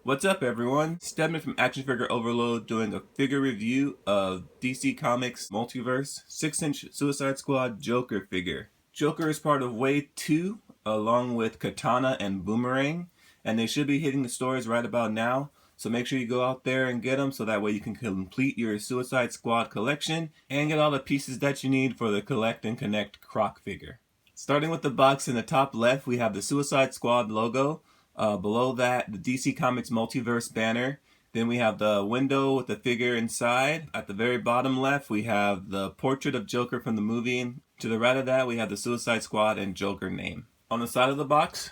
What's up, everyone? Stedman from Action Figure Overload doing a figure review of DC Comics Multiverse 6-inch Suicide Squad Joker figure. Joker is part of Wave 2 along with Katana and Boomerang, and they should be hitting the stores right about now. So make sure you go out there and get them so that way you can complete your Suicide Squad collection and get all the pieces that you need for the Collect and Connect Croc figure. Starting with the box in the top left, we have the Suicide Squad logo. Below that, the DC Comics Multiverse banner. Then we have the window with the figure inside. At the very bottom left, we have the portrait of Joker from the movie. To the right of that, we have the Suicide Squad and Joker name. On the side of the box,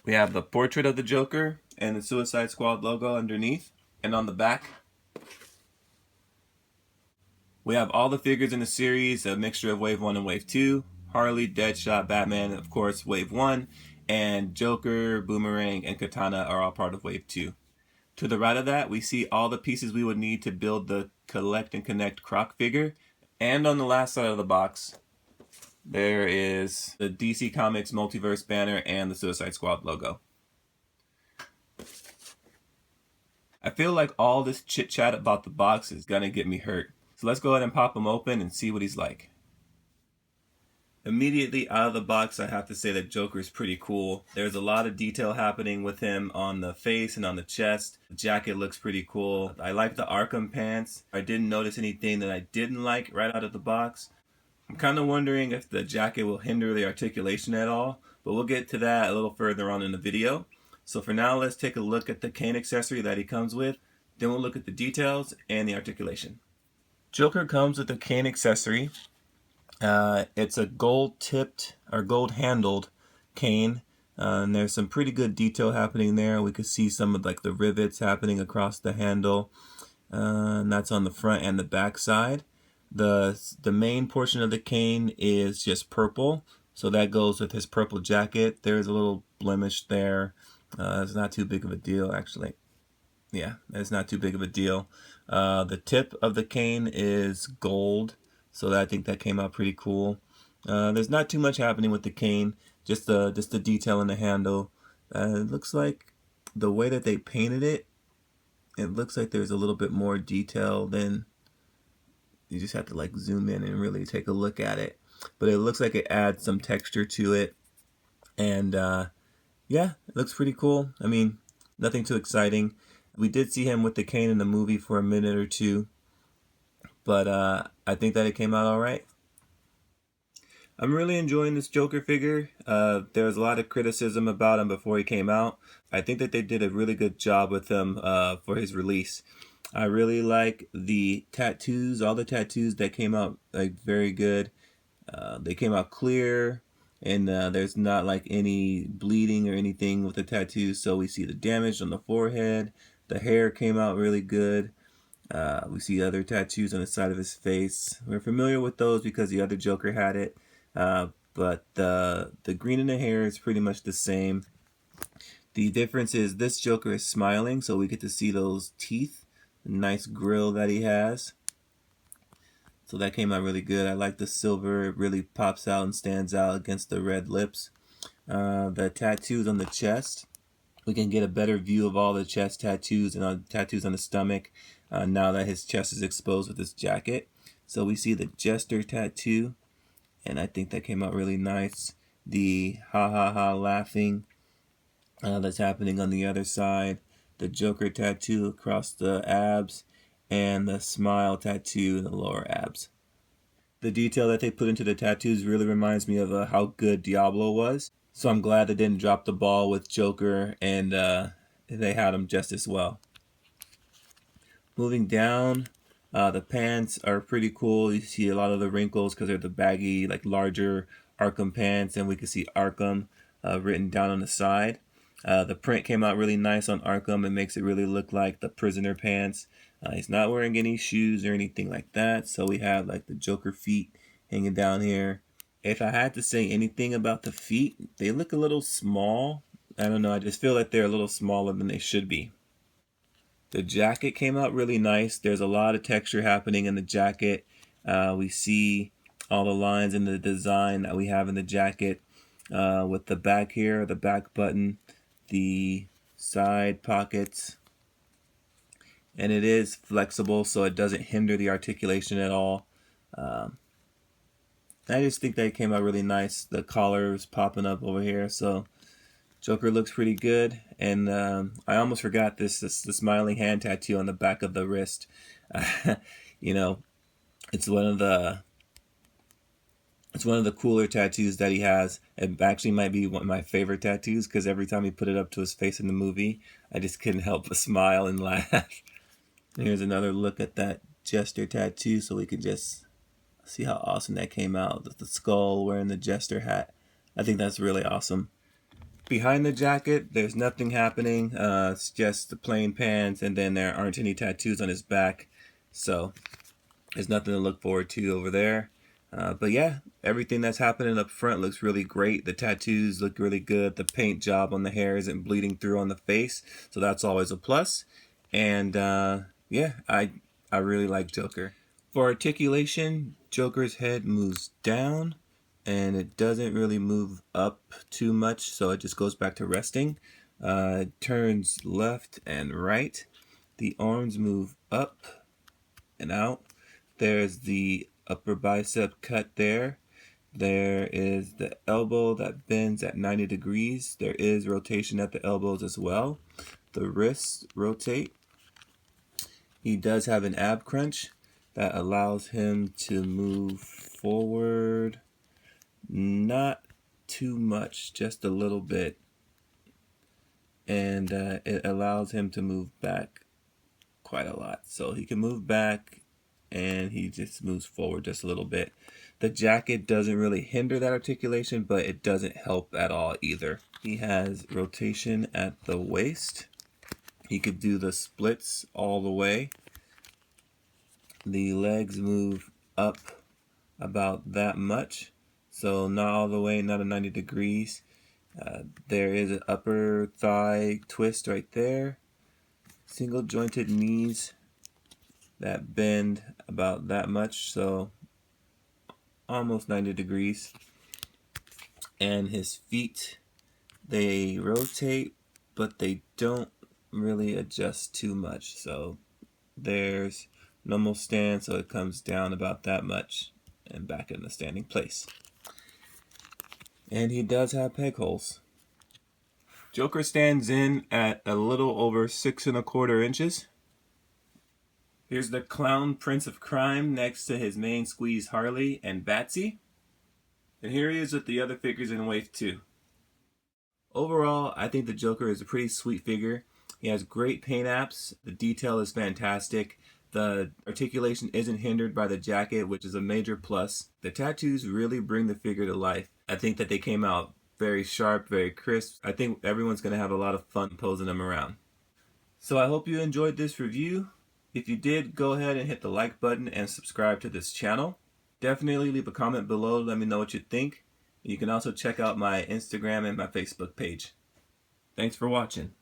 we have the portrait of the Joker and the Suicide Squad logo underneath. And on the back, we have all the figures in the series, a mixture of Wave 1 and Wave 2. Harley, Deadshot, Batman, of course, Wave 1. And Joker, Boomerang, and Katana are all part of Wave 2. To the right of that, we see all the pieces we would need to build the Collect and Connect Croc figure. And on the last side of the box, there is the DC Comics Multiverse banner and the Suicide Squad logo. I feel like all this chit-chat about the box is gonna get me hurt. So let's go ahead and pop him open and see what he's like. Immediately out of the box, I have to say that Joker is pretty cool. There's a lot of detail happening with him on the face and on the chest. The jacket looks pretty cool. I like the Arkham pants. I didn't notice anything that I didn't like right out of the box. I'm kind of wondering if the jacket will hinder the articulation at all, but we'll get to that a little further on in the video. So for now, let's take a look at the cane accessory that he comes with. Then we'll look at the details and the articulation. Joker comes with a cane accessory. It's a gold-tipped or gold-handled cane, and there's some pretty good detail happening there. We could see some of like the rivets happening across the handle, and that's on the front and the back side. The main portion of the cane is just purple, so that goes with his purple jacket. There's a little blemish there. It's not too big of a deal, actually. Yeah, it's not too big of a deal. The tip of the cane is gold. So I think that came out pretty cool. There's not too much happening with the cane, just the detail in the handle. It looks like the way that they painted it, it looks like there's a little bit more detail than you just have to like zoom in and really take a look at it. But it looks like it adds some texture to it. And yeah, it looks pretty cool. I mean, nothing too exciting. We did see him with the cane in the movie for a minute or two. But I think that it came out all right. I'm really enjoying this Joker figure. There was a lot of criticism about him before he came out. I think that they did a really good job with him for his release. I really like the tattoos. All the tattoos that came out like very good. They came out clear, and there's not like any bleeding or anything with the tattoos. So we see the damage on the forehead. The hair came out really good. We see other tattoos on the side of his face. We're familiar with those because the other Joker had it. But the green in the hair is pretty much the same. The difference is this Joker is smiling, so we get to see those teeth. The nice grill that he has. So that came out really good. I like the silver. It really pops out and stands out against the red lips. The tattoos on the chest. We can get a better view of all the chest tattoos and tattoos on the stomach now that his chest is exposed with his jacket. So we see the Jester tattoo, and I think that came out really nice. The ha ha ha laughing that's happening on the other side. The Joker tattoo across the abs, and the smile tattoo in the lower abs. The detail that they put into the tattoos really reminds me of how good Diablo was. So I'm glad they didn't drop the ball with Joker, and they had him just as well. Moving down, the pants are pretty cool. You see a lot of the wrinkles because they're the baggy, like larger Arkham pants, and we can see Arkham written down on the side. The print came out really nice on Arkham. It makes it really look like the prisoner pants. He's not wearing any shoes or anything like that. So we have like the Joker feet hanging down here. If I had to say anything about the feet, they look a little small. I don't know, I just feel like they're a little smaller than they should be. The jacket came out really nice. There's a lot of texture happening in the jacket. We see all the lines in the design that we have in the jacket with the back here, the back button, the side pockets, and it is flexible, so it doesn't hinder the articulation at all. I just think they came out really nice. The collar is popping up over here, so Joker looks pretty good. And I almost forgot the smiling hand tattoo on the back of the wrist. You know, it's one of the cooler tattoos that he has. It actually might be one of my favorite tattoos because every time he put it up to his face in the movie, I just couldn't help but smile and laugh. Here's another look at that Jester tattoo, so we can just see how awesome that came out. The skull wearing the Jester hat. I think that's really awesome. Behind the jacket, there's nothing happening. It's just the plain pants, and then there aren't any tattoos on his back. So there's nothing to look forward to over there. But yeah, everything that's happening up front looks really great. The tattoos look really good. The paint job on the hair isn't bleeding through on the face, so that's always a plus. And yeah, I really like Joker. For articulation, Joker's head moves down, and it doesn't really move up too much, so it just goes back to resting. It turns left and right. The arms move up and out. There's the upper bicep cut there. There is the elbow that bends at 90 degrees. There is rotation at the elbows as well. The wrists rotate. He does have an ab crunch that allows him to move forward, not too much, just a little bit. And it allows him to move back quite a lot. So he can move back and he just moves forward just a little bit. The jacket doesn't really hinder that articulation, but it doesn't help at all either. He has rotation at the waist. He could do the splits all the way. The legs move up about that much, so not all the way, not at 90 degrees. There is an upper thigh twist right there. Single jointed knees that bend about that much, so almost 90 degrees. And his feet, they rotate, but they don't really adjust too much. So there's normal stand, so it comes down about that much and back in the standing place. And he does have peg holes. Joker stands in at a little over 6 1/4 inches. Here's the clown prince of crime next to his main squeeze Harley and Batsy. And here he is with the other figures in wave 2. Overall, I think the Joker is a pretty sweet figure. He has great paint apps. The detail is fantastic. The articulation isn't hindered by the jacket, which is a major plus. The tattoos really bring the figure to life. I think that they came out very sharp, very crisp. I think everyone's going to have a lot of fun posing them around. So I hope you enjoyed this review. If you did, go ahead and hit the like button and subscribe to this channel. Definitely leave a comment below. Let me know what you think. You can also check out my Instagram and my Facebook page. Thanks for watching.